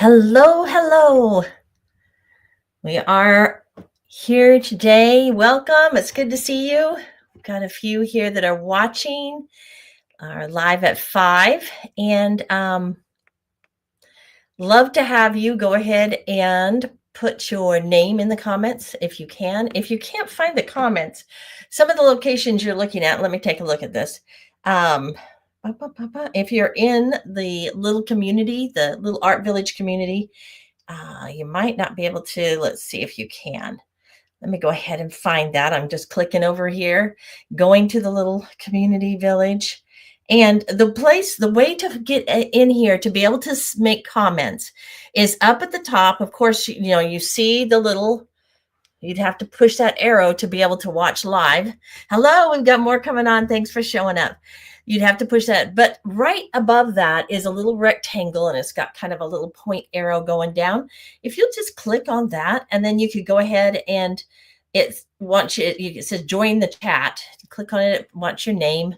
Hello, hello. We are here today. Welcome. It's good to see you. We've got a few here that are watching, are live at 5, and love to have you go ahead and put your name in the comments if you can. If you can't find the comments, some of the locations you're looking at, let me take a look at this. If you're in the little community, the little art village community, you might not be able to. Let's see if you can. Let me go ahead and find that. I'm just clicking over here, going to the little community village. And the way to get in here to be able to make comments is up at the top. Of course, you see the little, you'd have to push that arrow to be able to watch live. Hello, we've got more coming on. Thanks for showing up. You'd have to push that. But right above that is a little rectangle, and it's got kind of a little point arrow going down. If you'll just click on that, and then you could go ahead and it says join the chat. Click on it, wants your name.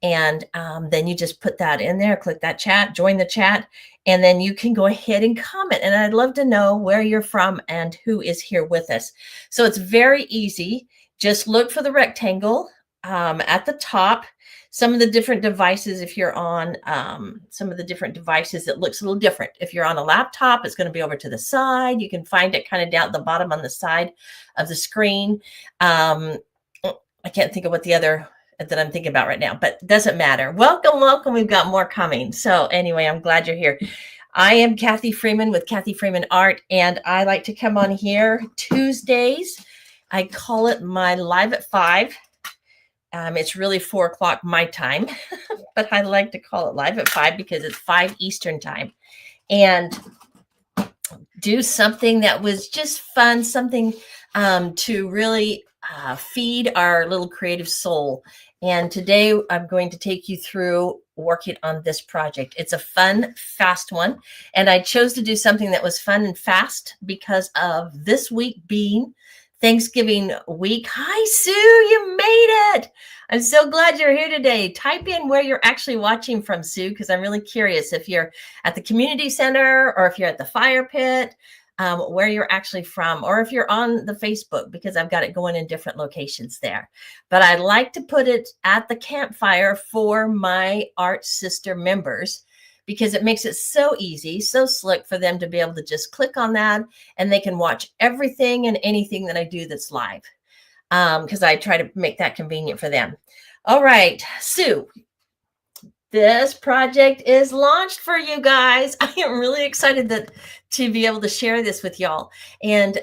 And then you just put that in there, click that chat, join the chat, and then you can go ahead and comment. And I'd love to know where you're from and who is here with us. So it's very easy. Just look for the rectangle at the top. Some of the different devices, if you're on some of the different devices, it looks a little different. If you're on a laptop, it's going to be over to the side. You can find it kind of down at the bottom on the side of the screen. I can't think of what the other that I'm thinking about right now, but doesn't matter. Welcome, welcome. We've got more coming. So anyway, I'm glad you're here. I am Kathy Freeman with Kathy Freeman Art, and I like to come on here Tuesdays. I call it my Live at 5. It's really 4 o'clock my time, but I like to call it Live at 5 because it's 5 Eastern time. And do something that was just fun, something to really feed our little creative soul. And today I'm going to take you through working on this project. It's a fun, fast one. And I chose to do something that was fun and fast because of this week being Thanksgiving week. Hi, Sue, you made it. I'm so glad you're here today. Type in where you're actually watching from, Sue, because I'm really curious if you're at the community center or if you're at the fire pit, where you're actually from, or if you're on the Facebook, because I've got it going in different locations there. But I like to put it at the campfire for my Art Sister members, because it makes it so easy, so slick for them to be able to just click on that and they can watch everything and anything that I do that's live, because I try to make that convenient for them. All right, Sue, this project is launched for you guys. I am really excited to be able to share this with y'all. And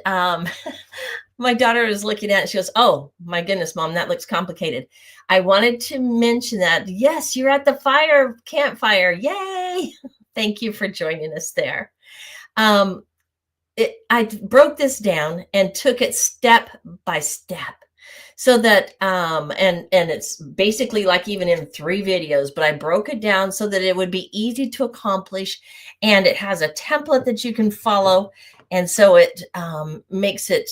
my daughter is looking at it. She goes, oh, my goodness, Mom, that looks complicated. I wanted to mention that, yes, you're at the campfire. Yay. Thank you for joining us there. I broke this down and took it step by step so that, and it's basically like even in 3 videos, but I broke it down so that it would be easy to accomplish. And it has a template that you can follow. And so it makes it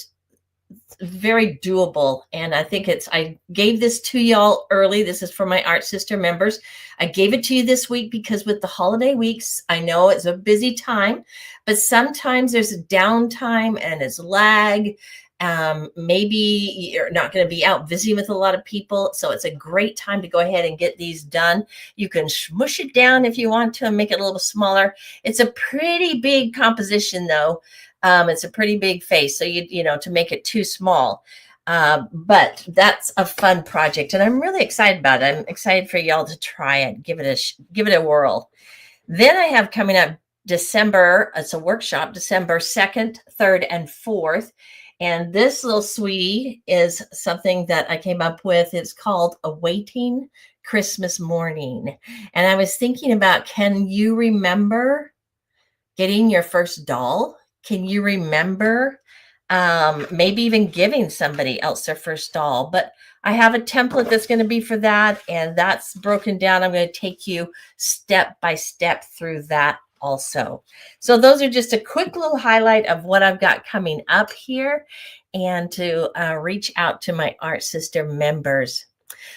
very doable. And I think I gave this to y'all early. This is for my Art Sister members. I gave it to you this week because with the holiday weeks, I know it's a busy time, but sometimes there's a downtime and it's lag. Maybe you're not going to be out visiting with a lot of people. So it's a great time to go ahead and get these done. You can smush it down if you want to and make it a little smaller. It's a pretty big composition though. It's a pretty big face, so to make it too small. But that's a fun project, and I'm really excited about it. I'm excited for y'all to try it, give it a whirl. Then I have coming up December. It's a workshop, December 2nd, 3rd, and 4th. And this little sweetie is something that I came up with. It's called Awaiting Christmas Morning. And I was thinking about, can you remember getting your first doll? Can you remember maybe even giving somebody else their first doll? But I have a template that's going to be for that, and that's broken down. I'm going to take you step by step through that also. So those are just a quick little highlight of what I've got coming up here, and to reach out to my Art Sister members.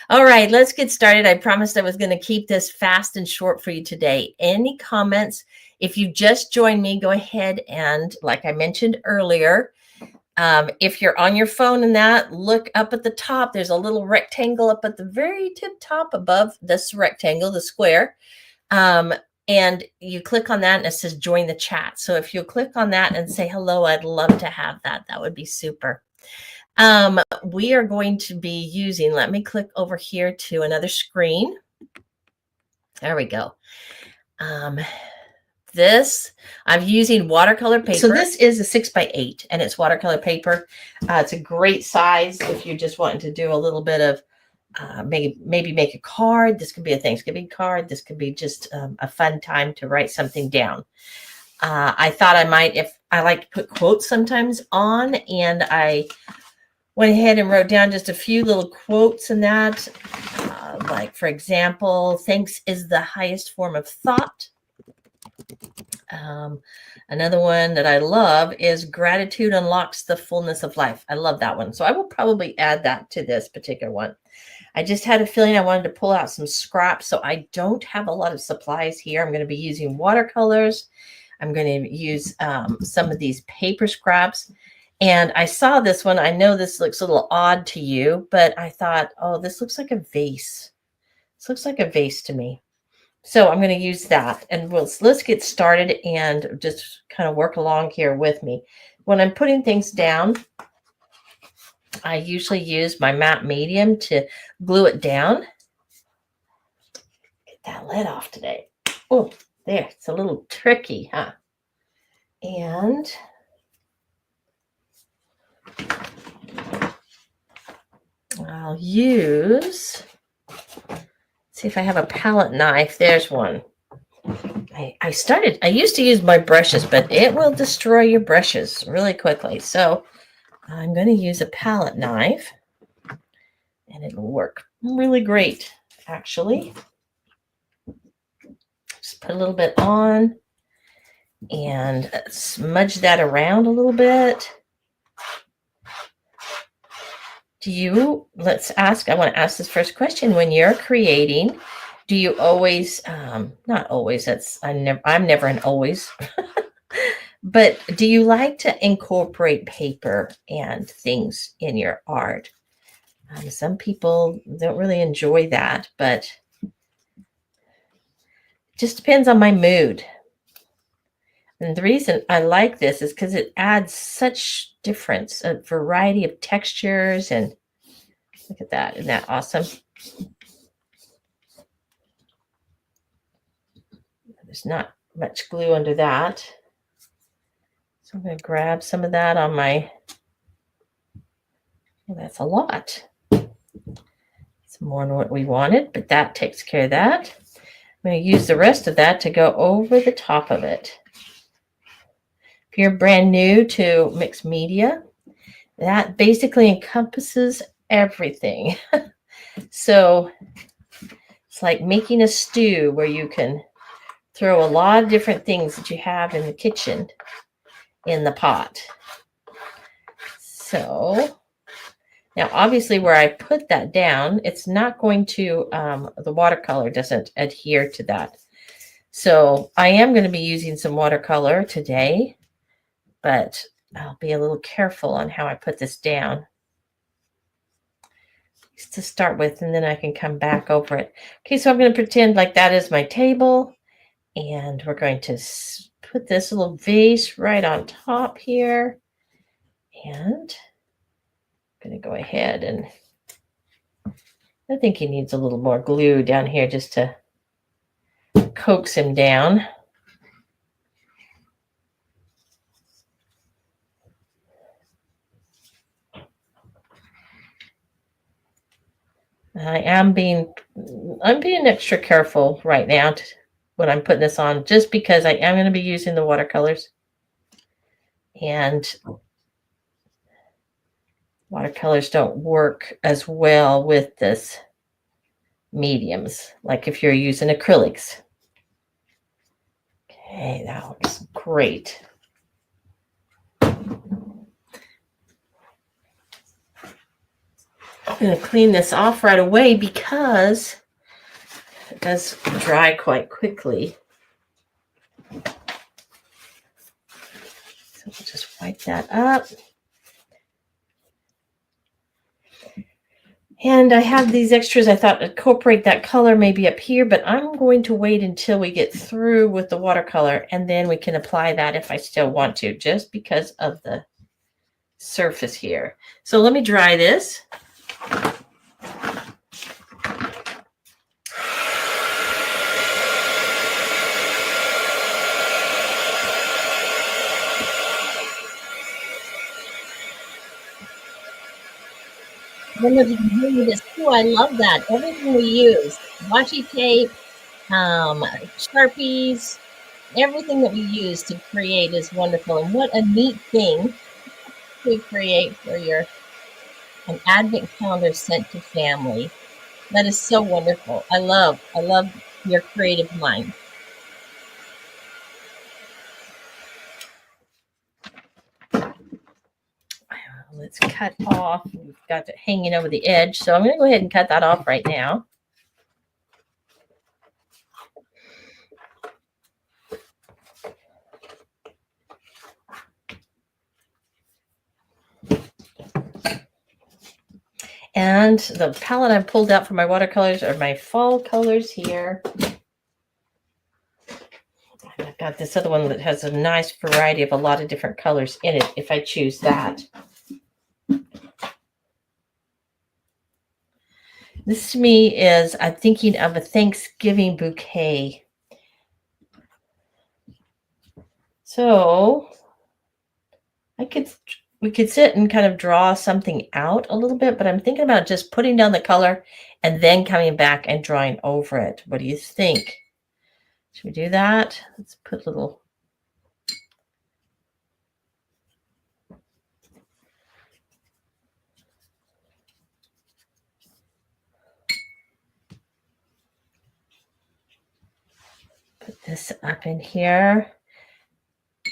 All right, let's get started. I promised I was going to keep this fast and short for you today. Any comments, If you just joined me, go ahead and, like I mentioned earlier, if you're on your phone and that, look up at the top. There's a little rectangle up at the very tip top above this rectangle, the square. And you click on that and it says join the chat. So if you'll click on that and say hello, I'd love to have that. That would be super. We are going to be using, let me click over here to another screen. There we go. This, I'm using watercolor paper. So this is a 6x8 and it's watercolor paper. It's a great size if you're just wanting to do a little bit of maybe make a card. This could be a Thanksgiving card. This could be just a fun time to write something down. I thought I might, if I like to put quotes sometimes on, and I went ahead and wrote down just a few little quotes in that. Like, for example, thanks is the highest form of thought. Another one that I love is gratitude unlocks the fullness of life. I love that one. So I will probably add that to this particular one. I just had a feeling I wanted to pull out some scraps. So I don't have a lot of supplies here. I'm going to be using watercolors. I'm going to use some of these paper scraps. And I saw this one. I know this looks a little odd to you, but I thought, oh, this looks like a vase. This looks like a vase to me. So I'm going to use that, and let's get started and just kind of work along here with me. When I'm putting things down, I usually use my matte medium to glue it down. Get that lid off today. Oh, there, it's a little tricky, huh? And I'll use, see if I have a palette knife. There's one. I used to use my brushes, but it will destroy your brushes really quickly. So I'm going to use a palette knife, and it'll work really great, actually. Just put a little bit on and smudge that around a little bit. Let's ask, I want to ask this first question. When you're creating, do you always, not always, I'm never an always, but do you like to incorporate paper and things in your art? Some people don't really enjoy that, but it just depends on my mood. And the reason I like this is because it adds such difference, a variety of textures, and look at that. Isn't that awesome? There's not much glue under that. So I'm going to grab some of that on my, well, that's a lot. It's more than what we wanted, but that takes care of that. I'm going to use the rest of that to go over the top of it. If you're brand new to mixed media, that basically encompasses everything. So it's like making a stew where you can throw a lot of different things that you have in the kitchen in the pot. So now, obviously, where I put that down, it's not going to, the watercolor doesn't adhere to that. So I am going to be using some watercolor today, but I'll be a little careful on how I put this down just to start with, and then I can come back over it. Okay, so I'm going to pretend like that is my table, and we're going to put this little vase right on top here, and I'm going to go ahead, and I think he needs a little more glue down here just to coax him down. I'm being extra careful right now when I'm putting this on, just because I am going to be using the watercolors, and watercolors don't work as well with this mediums, like if you're using acrylics. Okay, that looks great. I'm going to clean this off right away because it does dry quite quickly. So we'll just wipe that up. And I have these extras. I thought incorporate that color maybe up here, but I'm going to wait until we get through with the watercolor, and then we can apply that if I still want to, just because of the surface here. So let me dry this. One of you doing this too. I love that. Everything we use, washi tape, Sharpies, everything that we use to create is wonderful. And what a neat thing to create for an advent calendar sent to family. That is so wonderful. I love your creative mind. Let's cut off. We've got it hanging over the edge. So I'm going to go ahead and cut that off right now. And the palette I pulled out for my watercolors are my fall colors here. I've got this other one that has a nice variety of a lot of different colors in it if I choose that. This to me is, I'm thinking of a Thanksgiving bouquet. So we could sit and kind of draw something out a little bit, but I'm thinking about just putting down the color and then coming back and drawing over it. What do you think? Should we do that? Let's put a little. Put this up in here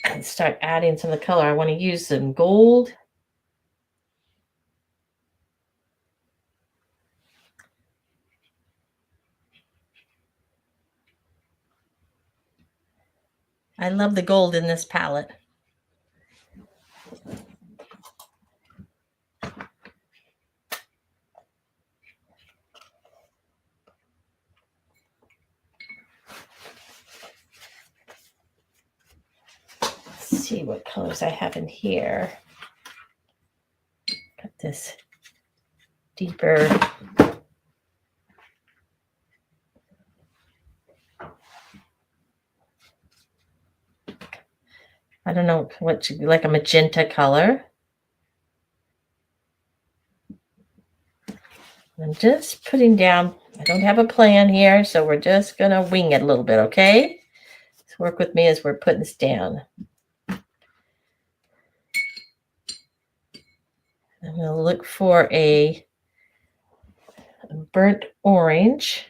and start adding some of the color. I want to use some gold. I love the gold in this palette. Let's see what colors I have in here. Got this deeper. I don't know what should be, like a magenta color. I'm just putting down, I don't have a plan here, so we're just going to wing it a little bit, okay? So work with me as we're putting this down. I'm going to look for a burnt orange.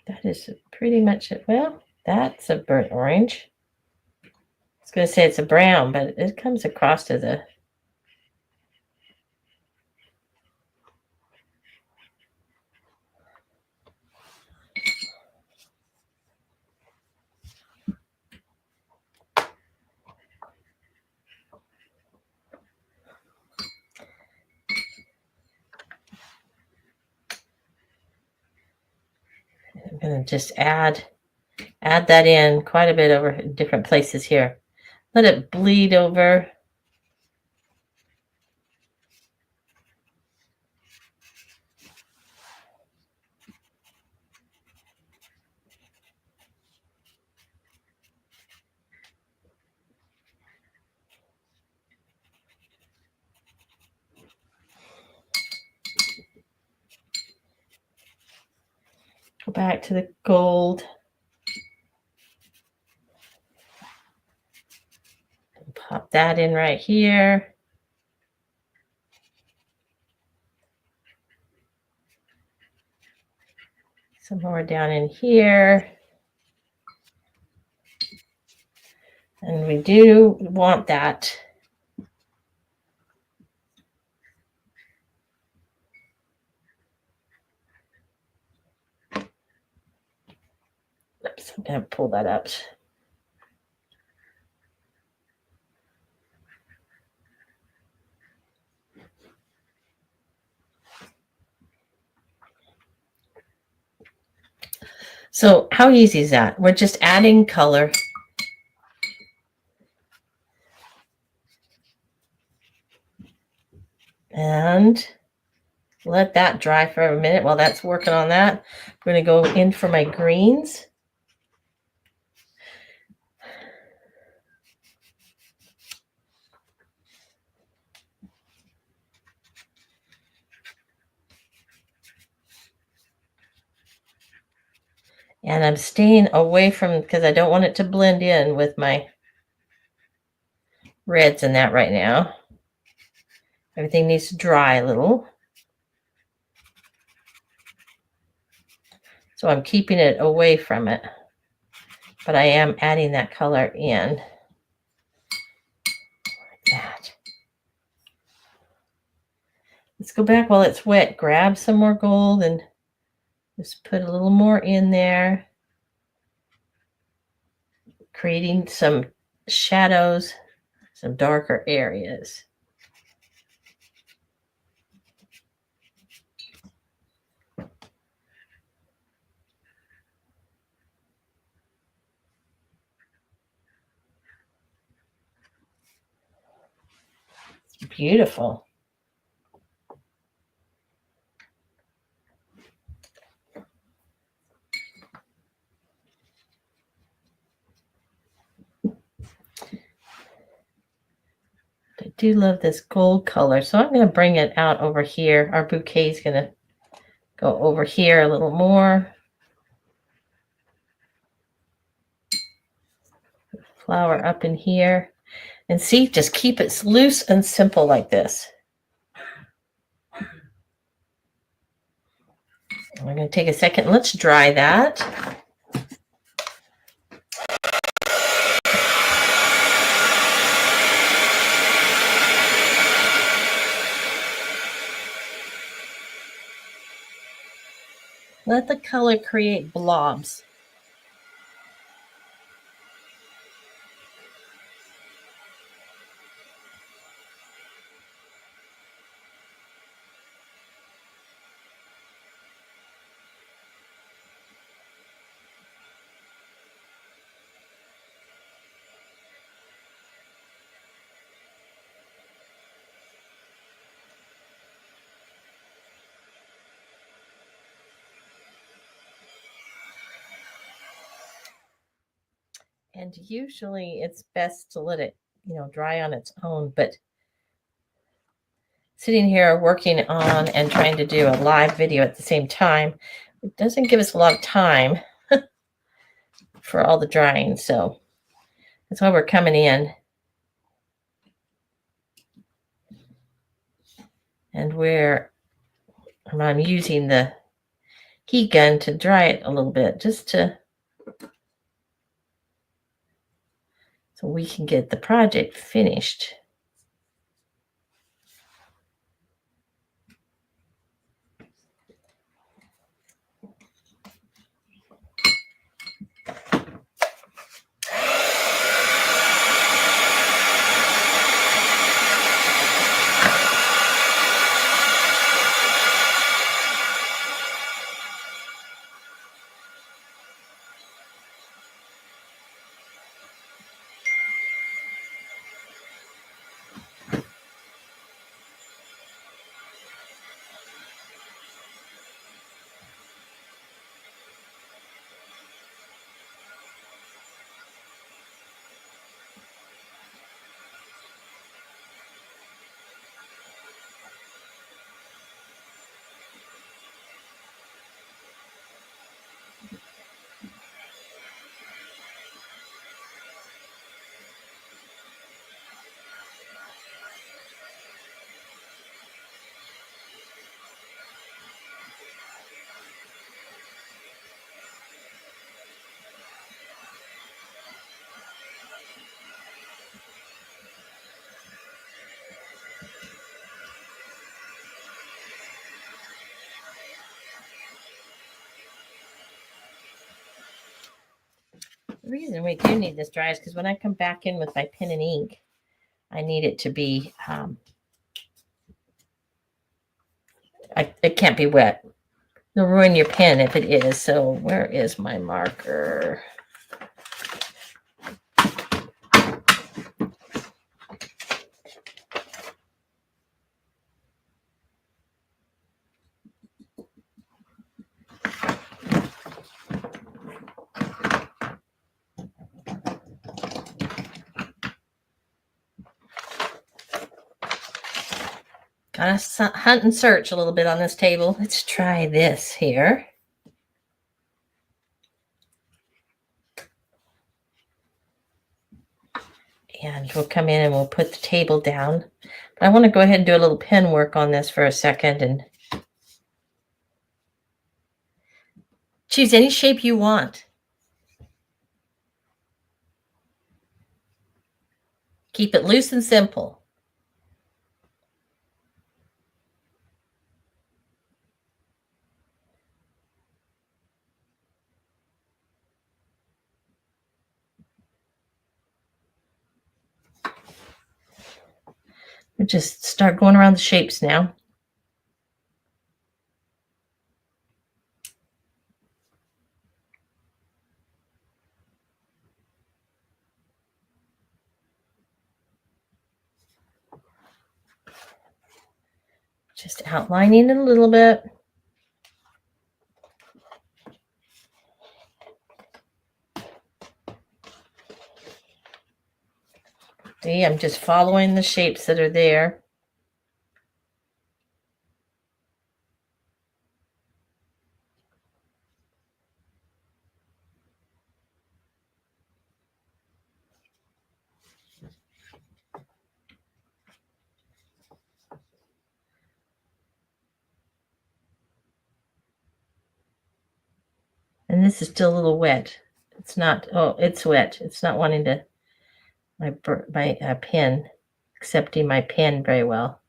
That is pretty much it. Well, that's a burnt orange. I was going to say it's a brown, but it comes across as a. I'm going to just add that in quite a bit over different places here. Let it bleed over. Go back to the gold. Pop that in right here. Some more down in here. And we do want that. So I'm going to pull that up. So how easy is that? We're just adding color. And let that dry for a minute. While that's working on that, I'm going to go in for my greens. And I'm staying away from, because I don't want it to blend in with my reds in that right now. Everything needs to dry a little. So I'm keeping it away from it. But I am adding that color in. Like that. Let's go back while it's wet. Grab some more gold and just put a little more in there. Creating some shadows, some darker areas. It's beautiful. I do love this gold color, so I'm going to bring it out over here. Our bouquet is going to go over here a little more. Flower up in here. And see, just keep it loose and simple like this. We're going to take a second. Let's dry that. Let the color create blobs. And usually it's best to let it, dry on its own. But sitting here working on and trying to do a live video at the same time, it doesn't give us a lot of time for all the drying. So that's why we're coming in. And I'm using the heat gun to dry it a little bit, so we can get the project finished. The reason we do need this dry is because when I come back in with my pen and ink, I need it to be, it can't be wet. It'll ruin your pen if it is. So where is my marker? Gotta hunt and search a little bit on this table. Let's try this here. And we'll come in and we'll put the table down. But I want to go ahead and do a little pen work on this for a second and choose any shape you want. Keep it loose and simple. We'll just start going around the shapes now. Just outlining it a little bit. See, I'm just following the shapes that are there. And this is still a little wet. It's not, oh, it's wet. It's not wanting to, my pen, accepting my pen very well.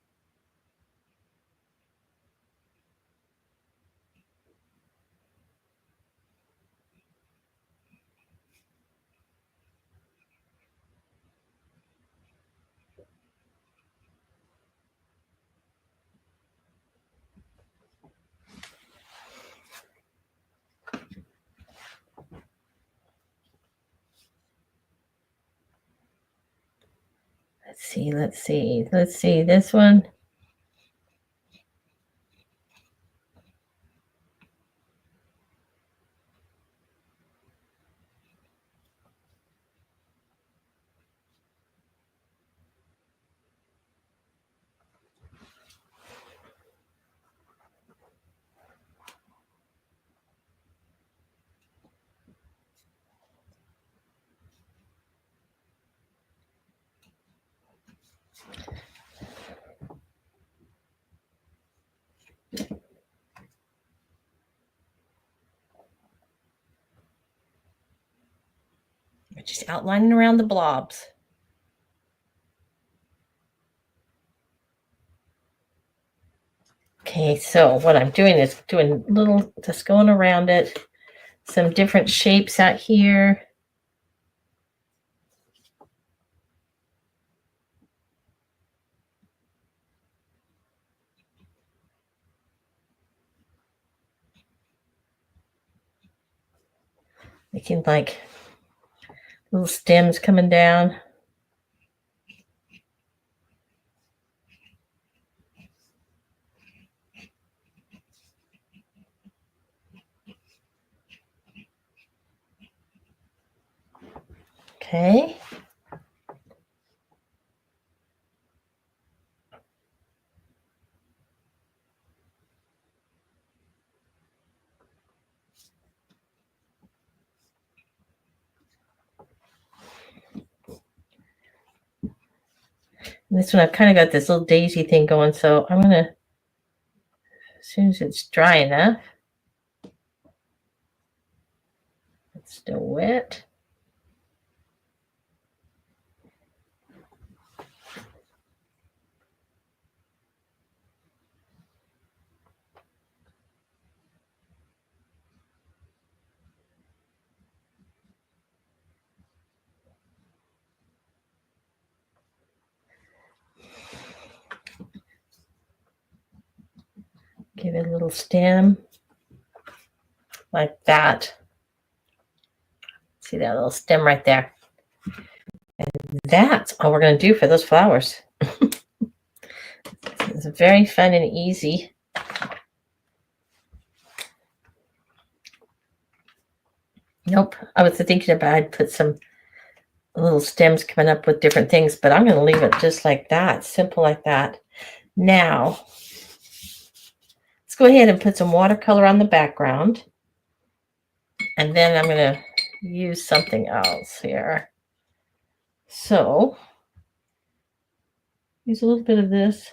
Let's see this one. We're just outlining around the blobs. Okay, so what I'm doing is doing little, just going around it, some different shapes out here. Making like little stems coming down. Okay. And this one, I've kind of got this little daisy thing going, so I'm going to, as soon as it's dry enough, it's still wet. Give it a little stem like that. See that little stem right there? And that's all we're going to do for those flowers. It's very fun and easy. Nope, I was thinking about I'd put some little stems coming up with different things, but I'm going to leave it just like that, simple like that. Now, let's go ahead and put some watercolor on the background. And then I'm going to use something else here. So, use a little bit of this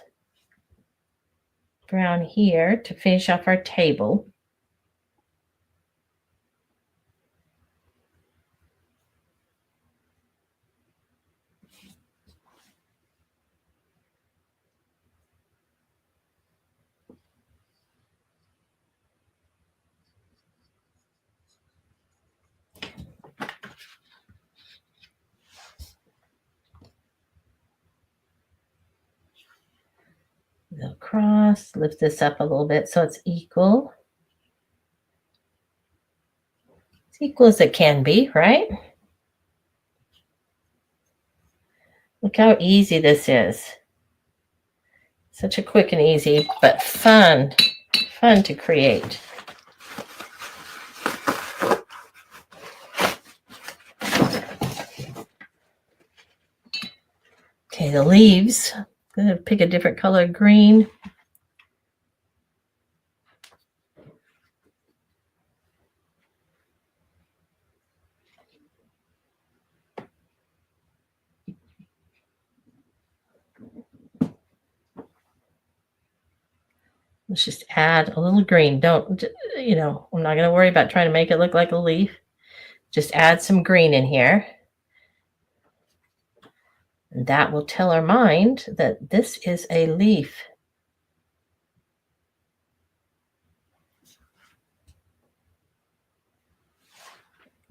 brown here to finish off our table. Across, lift this up a little bit so it's equal. It's equal as it can be, right? Look how easy this is. Such a quick and easy, but fun to create. Okay, the leaves. I'm going to pick a different color, green. Let's just add a little green. Don't, I'm not going to worry about trying to make it look like a leaf. Just add some green in here. And that will tell our mind that this is a leaf.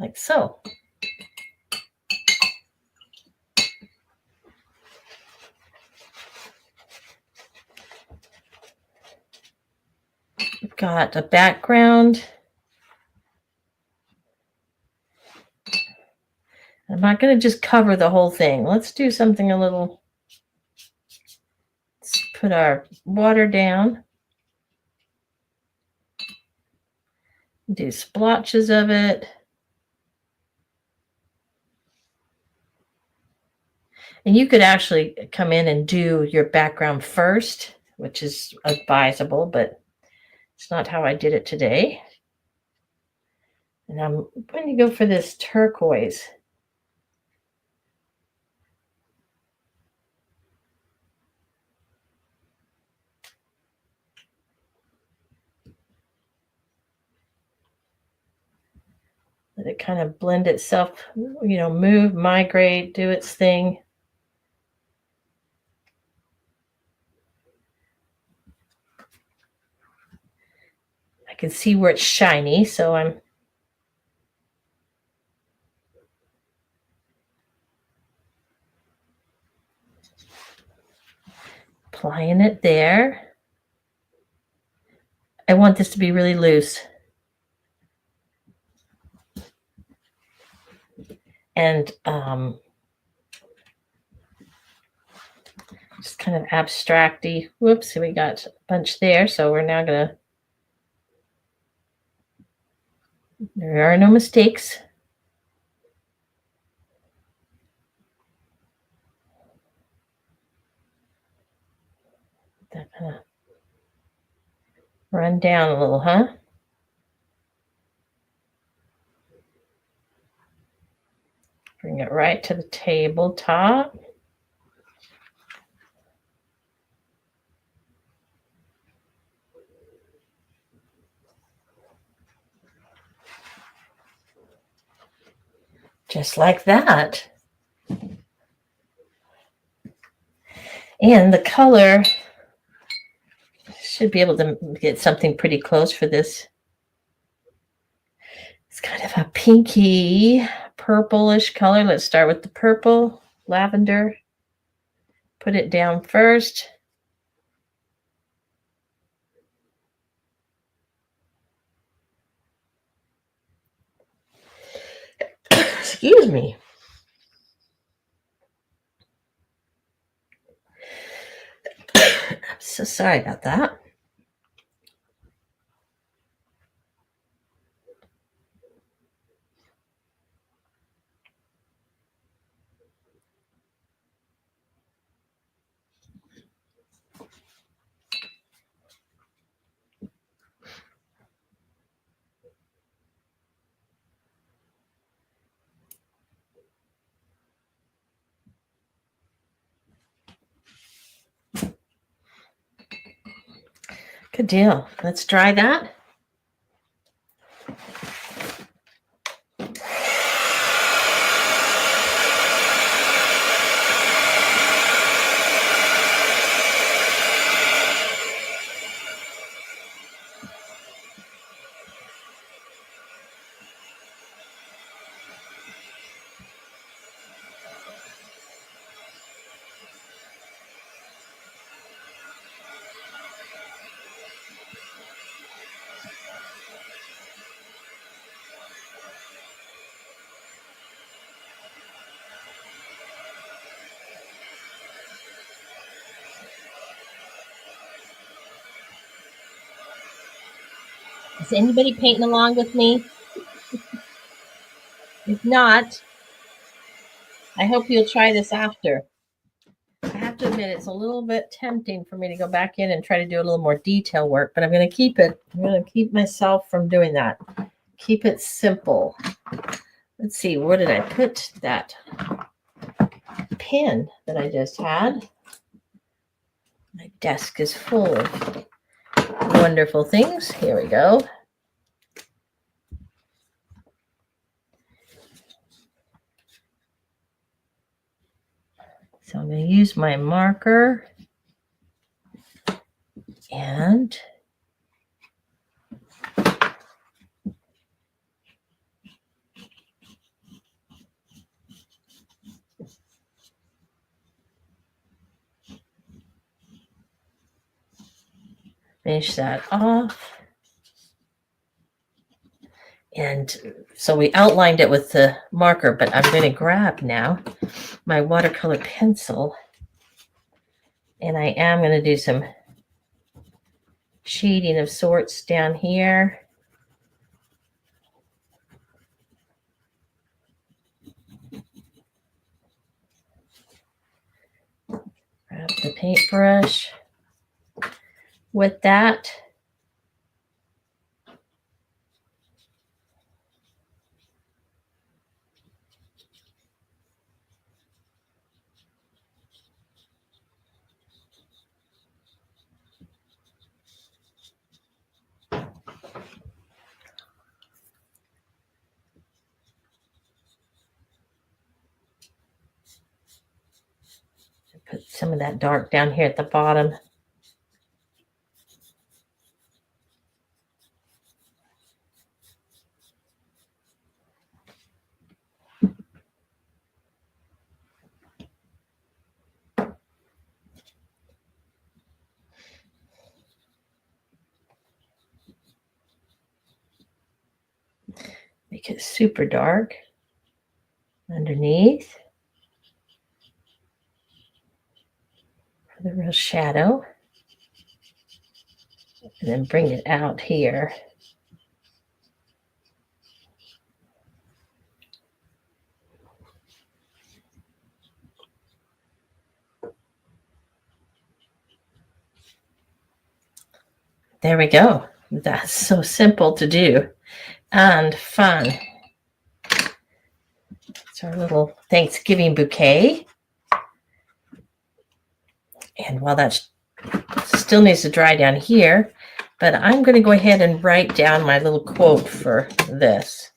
Like so. We've got a background. I'm not going to just cover the whole thing. Let's do something a little. Let's put our water down. Do splotches of it. And you could actually come in and do your background first, which is advisable, but it's not how I did it today. And I'm going to go for this turquoise. Let it kind of blend itself, move, migrate, do its thing. I can see where it's shiny, so I'm applying it there. I want this to be really loose. And just kind of abstracty. Whoops, we got a bunch there. So we're now going to, there are no mistakes. That kind of run down a little, huh? Bring it right to the tabletop. Just like that. And the color should be able to get something pretty close for this. It's kind of a pinky, purplish color. Let's start with the purple, lavender. Put it down first. Excuse me. I'm so sorry about that. Good deal. Let's try that. Is anybody painting along with me? If not, I hope you'll try this after. I have to admit, it's a little bit tempting for me to go back in and try to do a little more detail work, but I'm going to keep it. I'm going to keep myself from doing that. Keep it simple. Let's see, where did I put that pen that I just had? My desk is full of wonderful things. Here we go. So I'm going to use my marker and finish that off. And so we outlined it with the marker, but I'm going to grab now my watercolor pencil, and I am going to do some shading of sorts down here. Grab the paintbrush with that. Put some of that dark down here at the bottom. Make it super dark underneath for the real shadow. And then bring it out here. There we go. That's so simple to do and fun. It's our little Thanksgiving bouquet. And while that still needs to dry down here, but I'm going to go ahead and write down my little quote for this.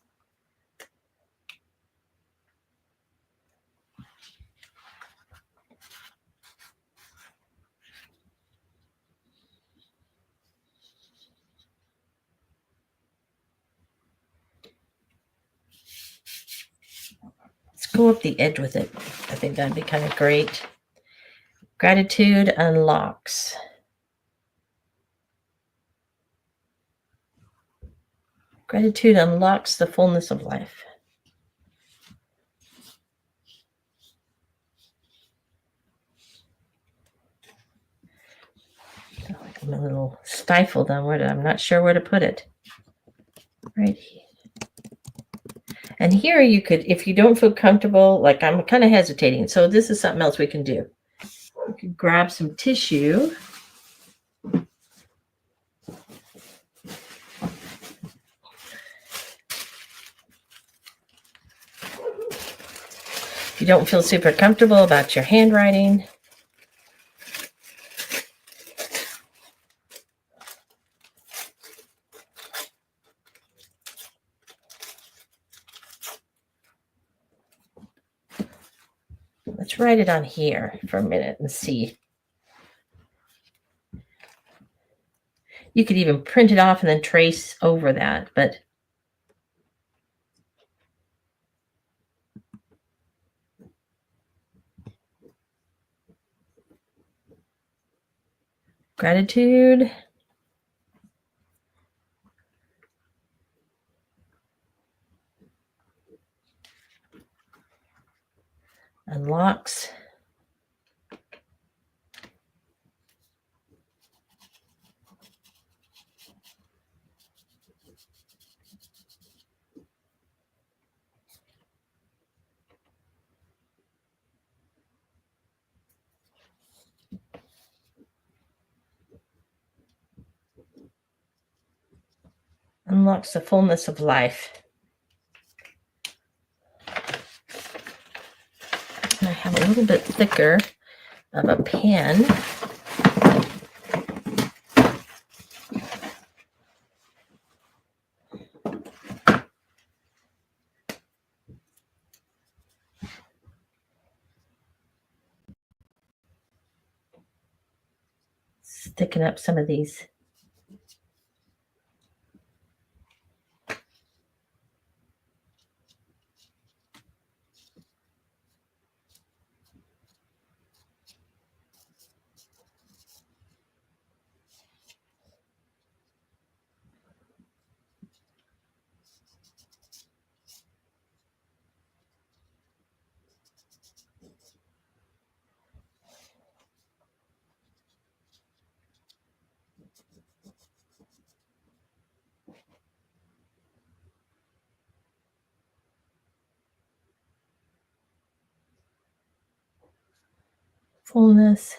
Let's go up the edge with it. I think that'd be kind of great. Gratitude unlocks. Gratitude unlocks the fullness of life. I'm a little stifled on where I'm not sure where to put it. Right here. And here you could, if you don't feel comfortable, like I'm kind of hesitating. So this is something else we can do. You can grab some tissue. If you don't feel super comfortable about your handwriting, let's write it on here for a minute and see. You could even print it off and then trace over that, but gratitude. Unlocks. Unlocks the fullness of life. And I have a little bit thicker of a pen. Sticking up some of these. Fullness.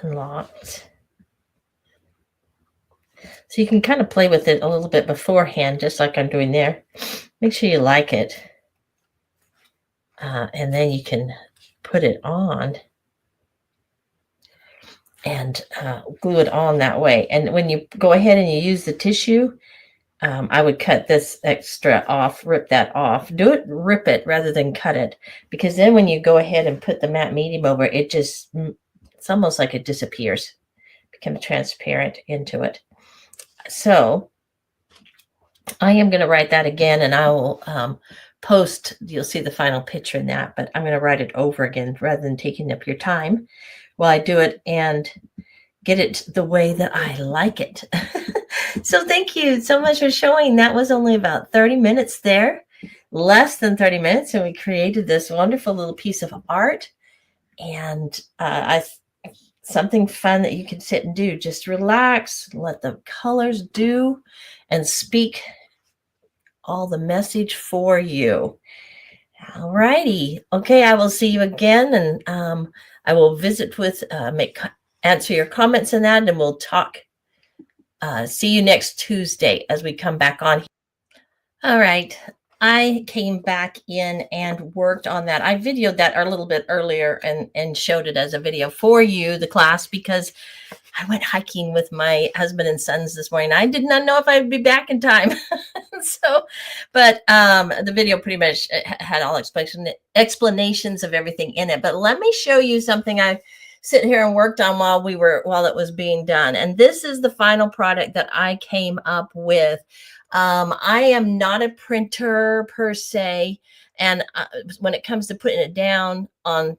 Unlocked. So you can kind of play with it a little bit beforehand, just like I'm doing there. Make sure you like it. And then you can put it on and glue it on that way. And when you go ahead and you use the tissue, I would cut this extra off, rip that off. Rip it rather than cut it. Because then when you go ahead and put the matte medium over, it's almost like it disappears. Becomes transparent into it. So I am going to write that again, and I will post, you'll see the final picture in that, but I'm going to write it over again rather than taking up your time while I do it and get it the way that I like it. So thank you so much for showing. That was only about 30 minutes there, less than 30 minutes, and we created this wonderful little piece of art. And something fun that you can sit and do. Just relax, let the colors do and speak all the message for you. All righty. Okay, I will see you again, and I will visit with, answer your comments in that, and we'll talk. See you next Tuesday as we come back on. All right. I came back in and worked on that. I videoed that a little bit earlier and showed it as a video for you, the class, because I went hiking with my husband and sons this morning. I did not know if I would be back in time. But the video pretty much had all explanations of everything in it. But let me show you something I sit here and worked on while it was being done. And this is the final product that I came up with. I am not a printer per se, And when it comes to putting it down on,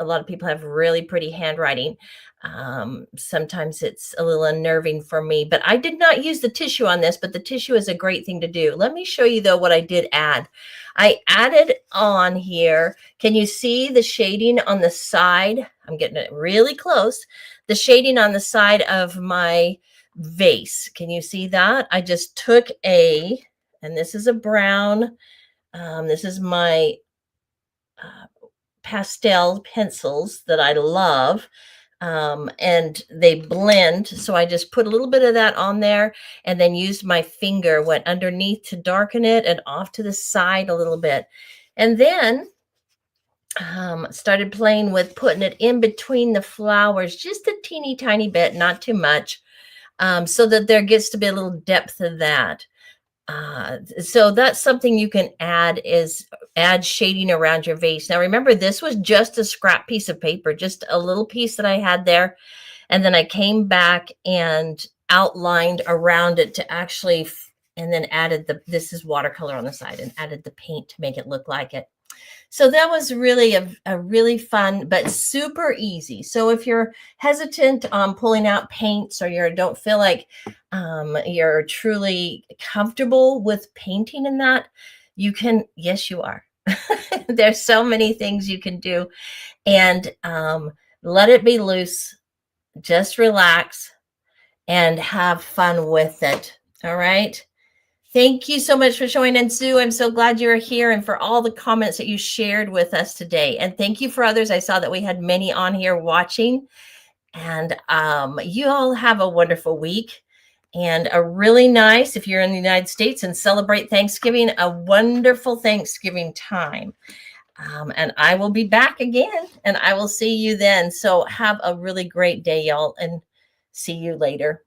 a lot of people have really pretty handwriting. Sometimes it's a little unnerving for me, but I did not use the tissue on this, but the tissue is a great thing to do. Let me show you though what I did add. I added on here. Can you see the shading on the side? I'm getting it really close. The shading on the side of my vase. Can you see that? I just took and this is a brown. This is my pastel pencils that I love. And they blend. So I just put a little bit of that on there and then used my finger, went underneath to darken it and off to the side a little bit. And then started playing with putting it in between the flowers, just a teeny tiny bit, not too much, so that there gets to be a little depth of that. So that's something you can add, is add shading around your vase. Now, remember, this was just a scrap piece of paper, just a little piece that I had there. And then I came back and outlined around it to actually, and then added this is watercolor on the side, and added the paint to make it look like it. So that was really a really fun, but super easy. So if you're hesitant on pulling out paints, or you don't feel like you're truly comfortable with painting in that, you can, yes, you are. There's so many things you can do, and let it be loose. Just relax and have fun with it. All right. Thank you so much for showing in, Sue. I'm so glad you're here, and for all the comments that you shared with us today. And thank you for others. I saw that we had many on here watching. And you all have a wonderful week, and a really nice, if you're in the United States and celebrate Thanksgiving, a wonderful Thanksgiving time. And I will be back again, and I will see you then. So have a really great day, y'all, and see you later.